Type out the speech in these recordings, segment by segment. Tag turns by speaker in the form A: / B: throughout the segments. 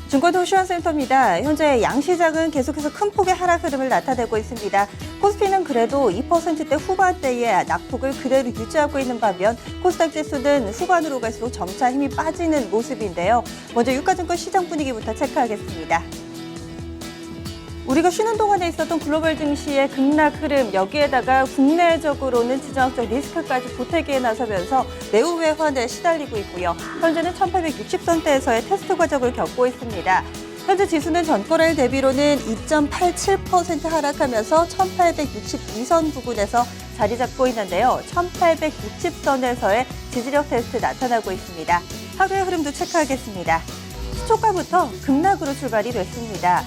A: 증권도시화센터입니다. 현재 양시장은 계속해서 큰 폭의 하락 흐름을 나타내고 있습니다. 코스피는 그래도 2%대 후반대의 낙폭을 그대로 유지하고 있는 반면 코스닥 지수는 후반으로 갈수록 점차 힘이 빠지는 모습인데요. 먼저 유가증권 시장 분위기부터 체크하겠습니다. 우리가 쉬는 동안에 있었던 글로벌 증시의 급락 흐름, 여기에다가 국내적으로는 지정학적 리스크까지 보태기에 나서면서 매우 외환에 시달리고 있고요. 현재는 1860선대에서의 테스트 과정을 겪고 있습니다. 현재 지수는 전거래일 대비로는 2.87% 하락하면서 1862선 부근에서 자리 잡고 있는데요. 1860선에서의 지지력 테스트 나타나고 있습니다. 하루의 흐름도 체크하겠습니다. 시초가부터 급락으로 출발이 됐습니다.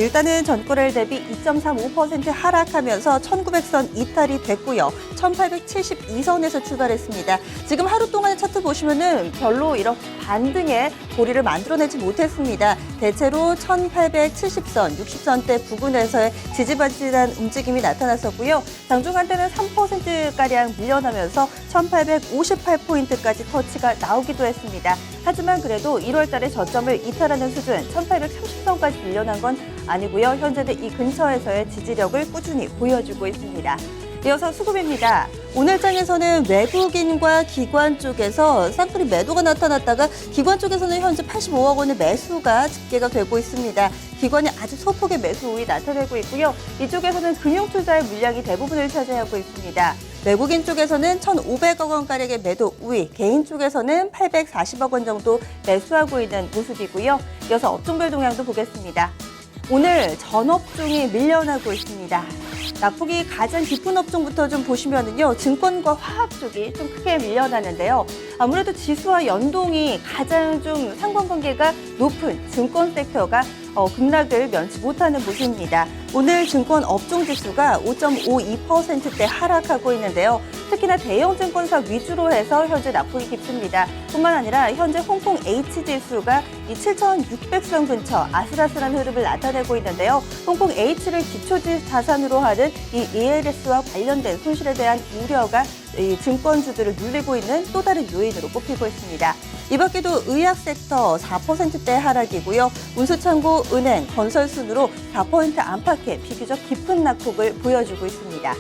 A: 일단은 전거래일 대비 2.35% 하락하면서 1900선 이탈이 됐고요. 1872선에서 출발했습니다. 지금 하루 동안의 차트 보시면은 별로 이렇게 반등의 고리를 만들어내지 못했습니다. 대체로 1870선, 60선대 부근에서의 지지받지한 움직임이 나타났었고요. 장중한 때는 3%가량 밀려나면서 1858포인트까지 터치가 나오기도 했습니다. 하지만 그래도 1월 달에 저점을 이탈하는 수준 1830선까지 밀려난 건 아니고요. 현재는 이 근처에서의 지지력을 꾸준히 보여주고 있습니다. 이어서 수급입니다. 오늘 장에서는 외국인과 기관 쪽에서 쌍끌이 매도가 나타났다가 기관 쪽에서는 현재 85억 원의 매수가 집계가 되고 있습니다. 기관이 아주 소폭의 매수 우위 나타내고 있고요. 이쪽에서는 금융투자의 물량이 대부분을 차지하고 있습니다. 외국인 쪽에서는 1,500억 원가량의 매도 우위, 개인 쪽에서는 840억 원 정도 매수하고 있는 모습이고요. 이어서 업종별 동향도 보겠습니다. 오늘 전 업종이 밀려나고 있습니다. 낙폭이 가장 깊은 업종부터 좀 보시면은요, 증권과 화학 쪽이 좀 크게 밀려나는데요. 아무래도 지수와 연동이 가장 좀 상관관계가 높은 증권 섹터가 급락을 면치 못하는 모습입니다. 오늘 증권 업종 지수가 5.52%대 하락하고 있는데요. 특히나 대형 증권사 위주로 해서 현재 낙폭이 깊습니다. 뿐만 아니라 현재 홍콩 H지수가 이 7,600선 근처 아슬아슬한 흐름을 나타내고 있는데요. 홍콩 H를 기초 자산으로 하는 이 ELS와 관련된 손실에 대한 우려가 이 증권주들을 눌리고 있는 또 다른 요인으로 꼽히고 있습니다. 이 밖에도 의학 섹터 4%대 하락이고요. 운수창고, 은행, 건설 순으로 4% 안팎의 비교적 깊은 낙폭을 보여주고 있습니다.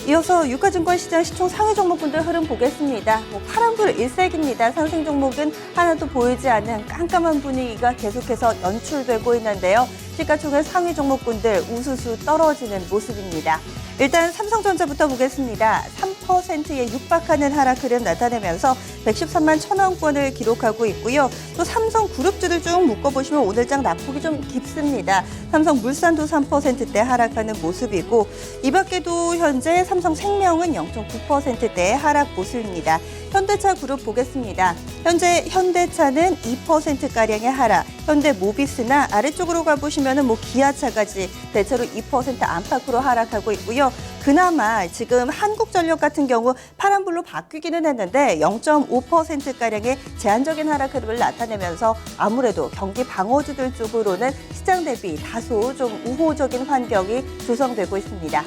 A: 이어서 유가증권 시장 시총 상위 종목군들 흐름 보겠습니다. 파란불 일색입니다. 상승 종목은 하나도 보이지 않는 깜깜한 분위기가 계속해서 연출되고 있는데요. 시가총액 상위 종목군들 우수수 떨어지는 모습입니다. 일단 삼성전자부터 보겠습니다. 3%에 육박하는 하락 흐름 나타내면서 113만 1,000원권을 기록하고 있고요. 또 삼성그룹주들 쭉 묶어보시면 오늘장 낙폭이 좀 깊습니다. 삼성물산도 3%대 하락하는 모습이고 이 밖에도 현재 삼성생명은 0.9%대 하락 모습입니다. 현대차 그룹 보겠습니다. 현재 현대차는 2%가량의 하락, 현대모비스나 아래쪽으로 가보시면 기아차까지 대체로 2% 안팎으로 하락하고 있고요. 그나마 지금 한국전력 같은 경우 파란불로 바뀌기는 했는데 0.5%가량의 제한적인 하락 흐름을 나타내면서 아무래도 경기 방어주들 쪽으로는 시장 대비 다소 좀 우호적인 환경이 조성되고 있습니다.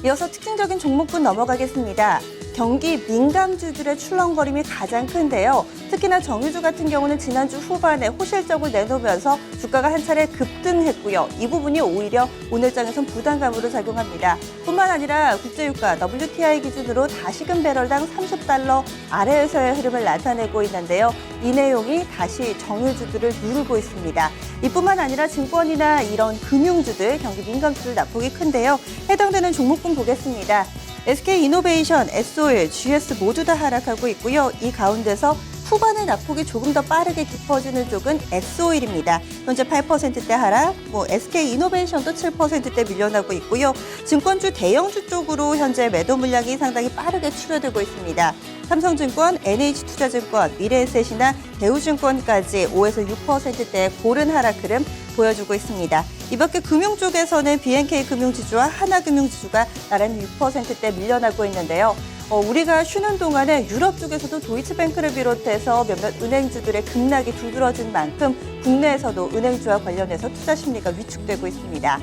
A: 이어서 특징적인 종목군 넘어가겠습니다. 경기 민감주들의 출렁거림이 가장 큰데요. 특히나 정유주 같은 경우는 지난주 후반에 호실적을 내놓으면서 주가가 한 차례 급등했고요. 이 부분이 오히려 오늘장에선 부담감으로 작용합니다. 뿐만 아니라 국제유가 WTI 기준으로 다시금 배럴당 30달러 아래에서의 흐름을 나타내고 있는데요. 이 내용이 다시 정유주들을 누르고 있습니다. 이뿐만 아니라 증권이나 이런 금융주들, 경기 민감주들 낙폭이 큰데요. 해당되는 종목군 보겠습니다. SK이노베이션, S-오일, GS 모두 다 하락하고 있고요. 이 가운데서 후반의 낙폭이 조금 더 빠르게 깊어지는 쪽은 S-오일입니다. 현재 8%대 하락, SK이노베이션도 7%대 밀려나고 있고요. 증권주 대형주 쪽으로 현재 매도 물량이 상당히 빠르게 추려되고 있습니다. 삼성증권, NH투자증권, 미래에셋이나 대우증권까지 5에서 6%대의 고른 하락 흐름 보여주고 있습니다. 이 밖에 금융 쪽에서는 BNK 금융지주와 하나금융지주가 나란히 6%대 밀려나고 있는데요. 우리가 쉬는 동안에 유럽 쪽에서도 도이치뱅크를 비롯해서 몇몇 은행주들의 급락이 두드러진 만큼 국내에서도 은행주와 관련해서 투자 심리가 위축되고 있습니다.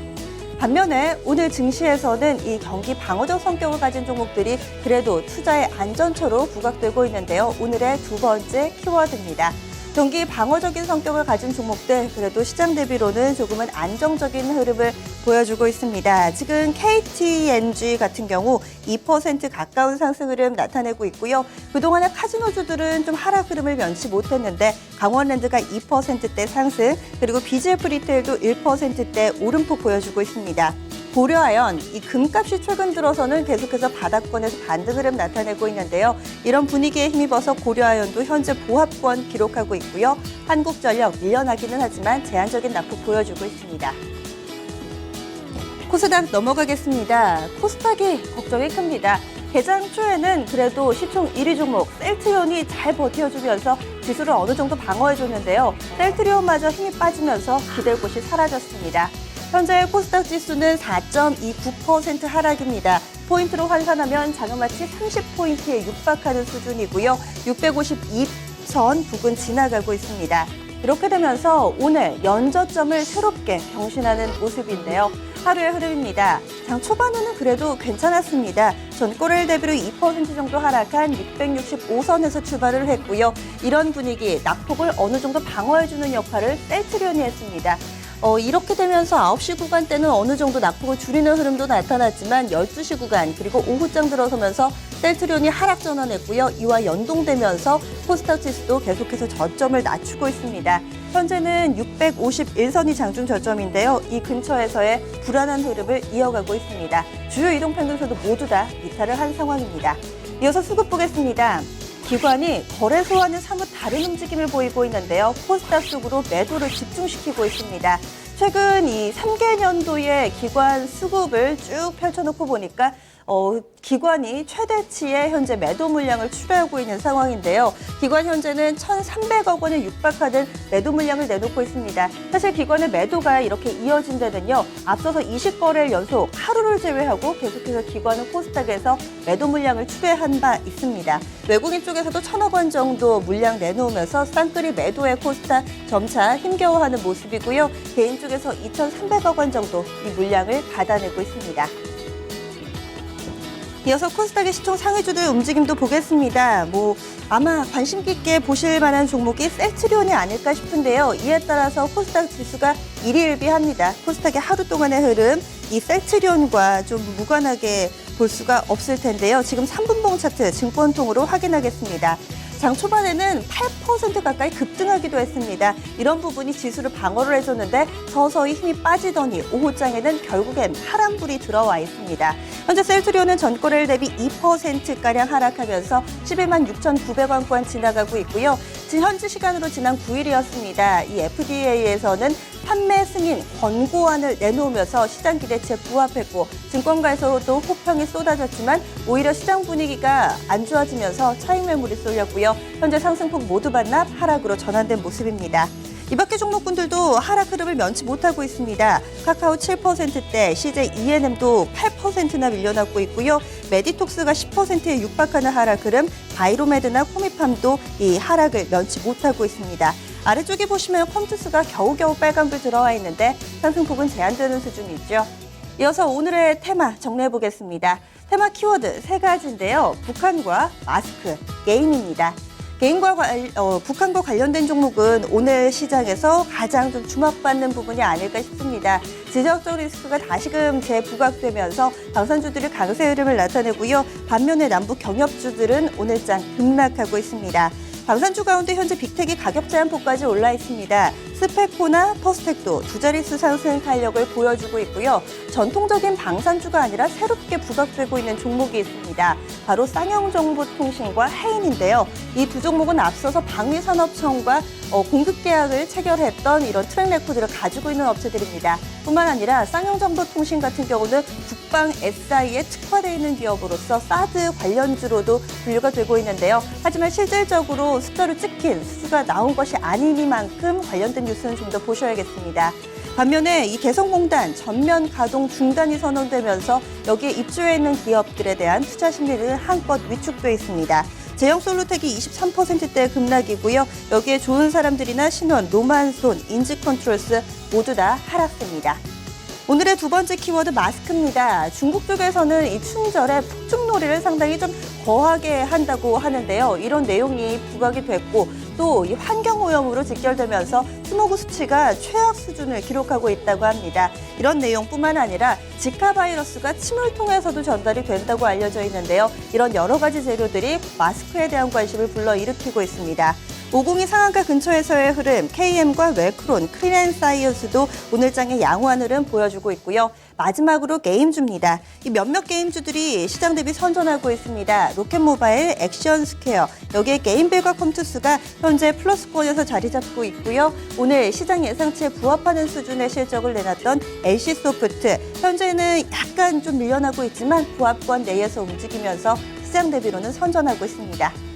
A: 반면에 오늘 증시에서는 이 경기 방어적 성격을 가진 종목들이 그래도 투자의 안전처로 부각되고 있는데요. 오늘의 두 번째 키워드입니다. 경기 방어적인 성격을 가진 종목들 그래도 시장 대비로는 조금은 안정적인 흐름을 보여주고 있습니다. 지금 KTNG 같은 경우 2% 가까운 상승 흐름 나타내고 있고요. 그동안의 카지노주들은 좀 하락 흐름을 면치 못했는데 강원랜드가 2%대 상승, 그리고 BGF 리테일도 1%대 오름폭 보여주고 있습니다. 고려아연, 이 금값이 최근 들어서는 계속해서 바닥권에서 반등 흐름 나타내고 있는데요. 이런 분위기에 힘입어서 고려아연도 현재 보합권 기록하고 있고요. 한국전력 밀려나기는 하지만 제한적인 낙폭 보여주고 있습니다. 코스닥 넘어가겠습니다. 코스닥이 걱정이 큽니다. 개장 초에는 그래도 시총 1위 종목 셀트리온이 잘 버텨주면서 지수를 어느 정도 방어해줬는데요. 셀트리온마저 힘이 빠지면서 기댈 곳이 사라졌습니다. 현재 코스닥 지수는 4.29% 하락입니다. 포인트로 환산하면 자그마치 30포인트에 육박하는 수준이고요. 652선 부근 지나가고 있습니다. 이렇게 되면서 오늘 연저점을 새롭게 경신하는 모습인데요. 하루의 흐름입니다. 장 초반에는 그래도 괜찮았습니다. 전고래일 대비로 2% 정도 하락한 665선에서 출발을 했고요. 이런 분위기, 낙폭을 어느 정도 방어해주는 역할을 셀트리온이 했습니다. 이렇게 되면서 9시 구간 때는 어느 정도 낙폭을 줄이는 흐름도 나타났지만 12시 구간 그리고 오후장 들어서면서 셀트리온이 하락 전환했고요. 이와 연동되면서 코스닥 지수도 계속해서 저점을 낮추고 있습니다. 현재는 651선이 장중 저점인데요. 이 근처에서의 불안한 흐름을 이어가고 있습니다. 주요 이동평균선도 모두 다 이탈을 한 상황입니다. 이어서 수급 보겠습니다. 기관이 거래소와는 사뭇 다른 움직임을 보이고 있는데요. 코스닥 쪽으로 매도를 집중시키고 있습니다. 최근 이 3개년도의 기관 수급을 쭉 펼쳐놓고 보니까 기관이 최대치의 현재 매도 물량을 추려하고 있는 상황인데요. 기관 현재는 1,300억 원에 육박하는 매도 물량을 내놓고 있습니다. 사실 기관의 매도가 이렇게 이어진 데는요. 앞서서 20거래일 연속 하루를 제외하고 계속해서 기관은 코스닥에서 매도 물량을 추려한 바 있습니다. 외국인 쪽에서도 1,000억 원 정도 물량 내놓으면서 쌍끌이 매도의 코스닥 점차 힘겨워하는 모습이고요. 개인 쪽에서 2,300억 원 정도 이 물량을 받아내고 있습니다. 이어서 코스닥의 시총 상위주들 움직임도 보겠습니다. 아마 관심 깊게 보실 만한 종목이 셀트리온이 아닐까 싶은데요. 이에 따라서 코스닥 지수가 일희일비합니다. 코스닥의 하루 동안의 흐름, 이 셀트리온과 좀 무관하게 볼 수가 없을 텐데요. 지금 3분봉 차트 증권통으로 확인하겠습니다. 장 초반에는 8% 가까이 급등하기도 했습니다. 이런 부분이 지수를 방어를 해줬는데 서서히 힘이 빠지더니 오후장에는 결국엔 파란불이 들어와 있습니다. 현재 셀트리온은 전고래일 대비 2%가량 하락하면서 11만 6,900원권 지나가고 있고요. 현지 시간으로 지난 9일이었습니다. 이 FDA에서는 판매 승인 권고안을 내놓으면서 시장 기대치에 부합했고 증권가에서도 호평이 쏟아졌지만 오히려 시장 분위기가 안 좋아지면서 차익 매물이 쏠렸고요. 현재 상승폭 모두 반납 하락으로 전환된 모습입니다. 이 밖의 종목군들도 하락 흐름을 면치 못하고 있습니다. 카카오 7%대, CJ ENM도 8%나 밀려났고 있고요. 메디톡스가 10%에 육박하는 하락 흐름, 바이로메드나 코미팜도 이 하락을 면치 못하고 있습니다. 아래쪽에 보시면 컴투스가 겨우겨우 빨간불 들어와 있는데 상승폭은 제한되는 수준이죠. 이어서 오늘의 테마 정리해 보겠습니다. 테마 키워드 3가지인데요. 북한과 마스크, 게임입니다. 북한과 관련된 종목은 오늘 시장에서 가장 좀 주목받는 부분이 아닐까 싶습니다. 지정적 리스크가 다시금 재부각되면서 방산주들이 강세 흐름을 나타내고요. 반면에 남부 경협주들은 오늘장 급락하고 있습니다. 방산주 가운데 현재 빅텍이 가격 제한폭까지 올라 있습니다. 스페코나 퍼스텍도 두 자릿수 상승 탄력을 보여주고 있고요. 전통적인 방산주가 아니라 새롭게 부각되고 있는 종목이 있습니다. 바로 쌍용정보통신과 해인인데요. 이 두 종목은 앞서서 방위산업청과 공급 계약을 체결했던 이런 트랙 레코드를 가지고 있는 업체들입니다. 뿐만 아니라 쌍용정보통신 같은 경우는 국방 SI에 특화되어 있는 기업으로서 사드 관련주로도 분류가 되고 있는데요. 하지만 실질적으로 숫자로 찍힌 수가 나온 것이 아니니만큼 관련된 뉴스는 좀 더 보셔야겠습니다. 반면에 이 개성공단 전면 가동 중단이 선언되면서 여기에 입주해 있는 기업들에 대한 투자 심리는 한껏 위축돼 있습니다. 제형솔루텍이 23%대 급락이고요. 여기에 좋은 사람들이나 신원, 노만손, 인지컨트롤스 모두 다 하락세입니다. 오늘의 두 번째 키워드 마스크입니다. 중국 쪽에서는 이 춘절에 폭죽놀이를 상당히 좀 거하게 한다고 하는데요. 이런 내용이 부각이 됐고 또 이 환경오염으로 직결되면서 스모그 수치가 최악 수준을 기록하고 있다고 합니다. 이런 내용뿐만 아니라 지카 바이러스가 침을 통해서도 전달이 된다고 알려져 있는데요. 이런 여러 가지 재료들이 마스크에 대한 관심을 불러일으키고 있습니다. 502 상한가 근처에서의 흐름, KM과 웰크론, 클린앤사이언스도 오늘 장의 양호한 흐름 보여주고 있고요. 마지막으로 게임주입니다. 이 몇몇 게임주들이 시장 대비 선전하고 있습니다. 로켓모바일, 액션스퀘어, 여기에 게임빌과 컴투스가 현재 플러스권에서 자리 잡고 있고요. 오늘 시장 예상치에 부합하는 수준의 실적을 내놨던 LC소프트, 현재는 약간 좀 밀려나고 있지만 부합권 내에서 움직이면서 시장 대비로는 선전하고 있습니다.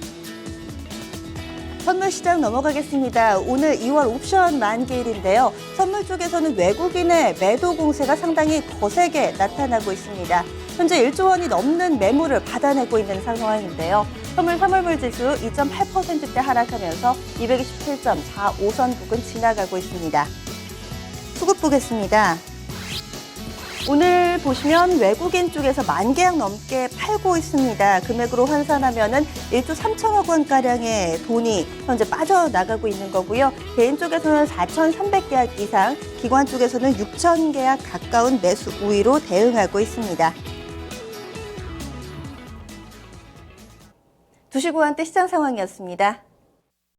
A: 선물 시장 넘어가겠습니다. 오늘 2월 옵션 만기일인데요. 선물 쪽에서는 외국인의 매도 공세가 상당히 거세게 나타나고 있습니다. 현재 1조 원이 넘는 매물을 받아내고 있는 상황인데요. 선물 3월물 지수 2.8%대 하락하면서 227.45선 부근 지나가고 있습니다. 수급 보겠습니다. 오늘 보시면 외국인 쪽에서 10,000계약 넘게 팔고 있습니다. 금액으로 환산하면은 1조 3천억 원가량의 돈이 현재 빠져나가고 있는 거고요. 개인 쪽에서는 4,300계약 이상, 기관 쪽에서는 6,000계약 가까운 매수 우위로 대응하고 있습니다. 2시 9분대 시장 상황이었습니다.